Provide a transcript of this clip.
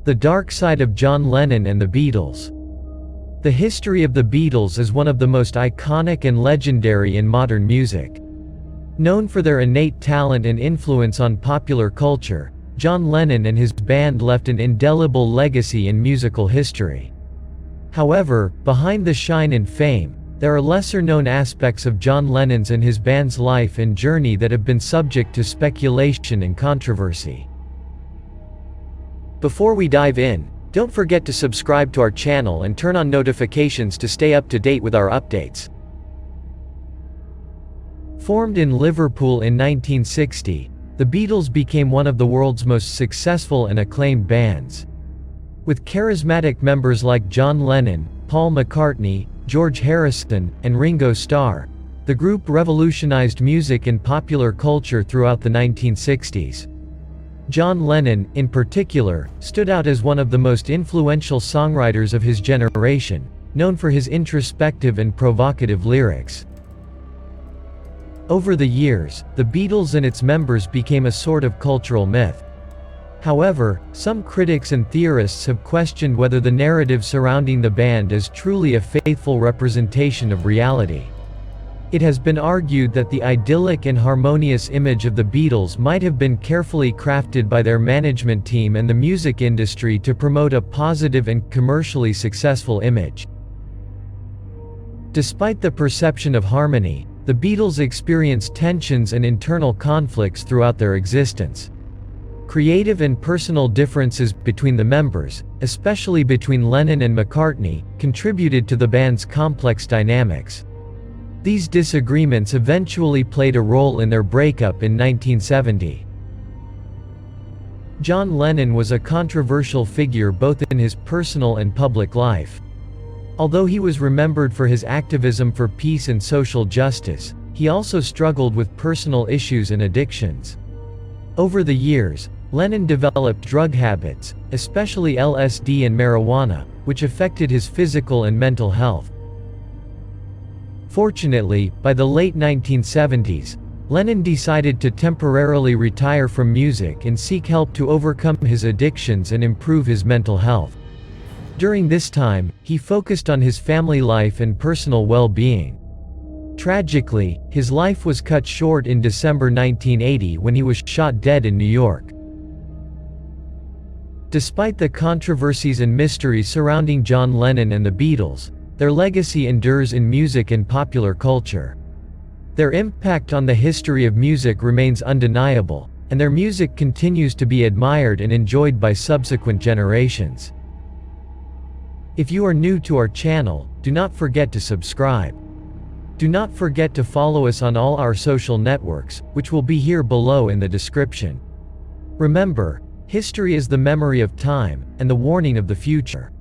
The Dark Side of John Lennon and the Beatles. The history of the Beatles is one of the most iconic and legendary in modern music. Known for their innate talent and influence on popular culture, John Lennon and his band left an indelible legacy in musical history. However, behind the shine and fame, there are lesser-known aspects of John Lennon's and his band's life and journey that have been subject to speculation and controversy. Before we dive in, don't forget to subscribe to our channel and turn on notifications to stay up to date with our updates. Formed in Liverpool in 1960, the Beatles became one of the world's most successful and acclaimed bands. With charismatic members like John Lennon, Paul McCartney, George Harrison, and Ringo Starr, the group revolutionized music and popular culture throughout the 1960s. John Lennon, in particular, stood out as one of the most influential songwriters of his generation, known for his introspective and provocative lyrics. Over the years, the Beatles and its members became a sort of cultural myth. However, some critics and theorists have questioned whether the narrative surrounding the band is truly a faithful representation of reality. It has been argued that the idyllic and harmonious image of the Beatles might have been carefully crafted by their management team and the music industry to promote a positive and commercially successful image. Despite the perception of harmony, the Beatles experienced tensions and internal conflicts throughout their existence. Creative and personal differences between the members, especially between Lennon and McCartney, contributed to the band's complex dynamics. These disagreements eventually played a role in their breakup in 1970. John Lennon was a controversial figure both in his personal and public life. Although he was remembered for his activism for peace and social justice, he also struggled with personal issues and addictions. Over the years, Lennon developed drug habits, especially LSD and marijuana, which affected his physical and mental health. Fortunately, by the late 1970s, Lennon decided to temporarily retire from music and seek help to overcome his addictions and improve his mental health. During this time, he focused on his family life and personal well-being. Tragically, his life was cut short in December 1980 when he was shot dead in New York. Despite the controversies and mysteries surrounding John Lennon and the Beatles, their legacy endures in music and popular culture. Their impact on the history of music remains undeniable, and their music continues to be admired and enjoyed by subsequent generations. If you are new to our channel, do not forget to subscribe. Do not forget to follow us on all our social networks, which will be here below in the description. Remember, history is the memory of time, and the warning of the future.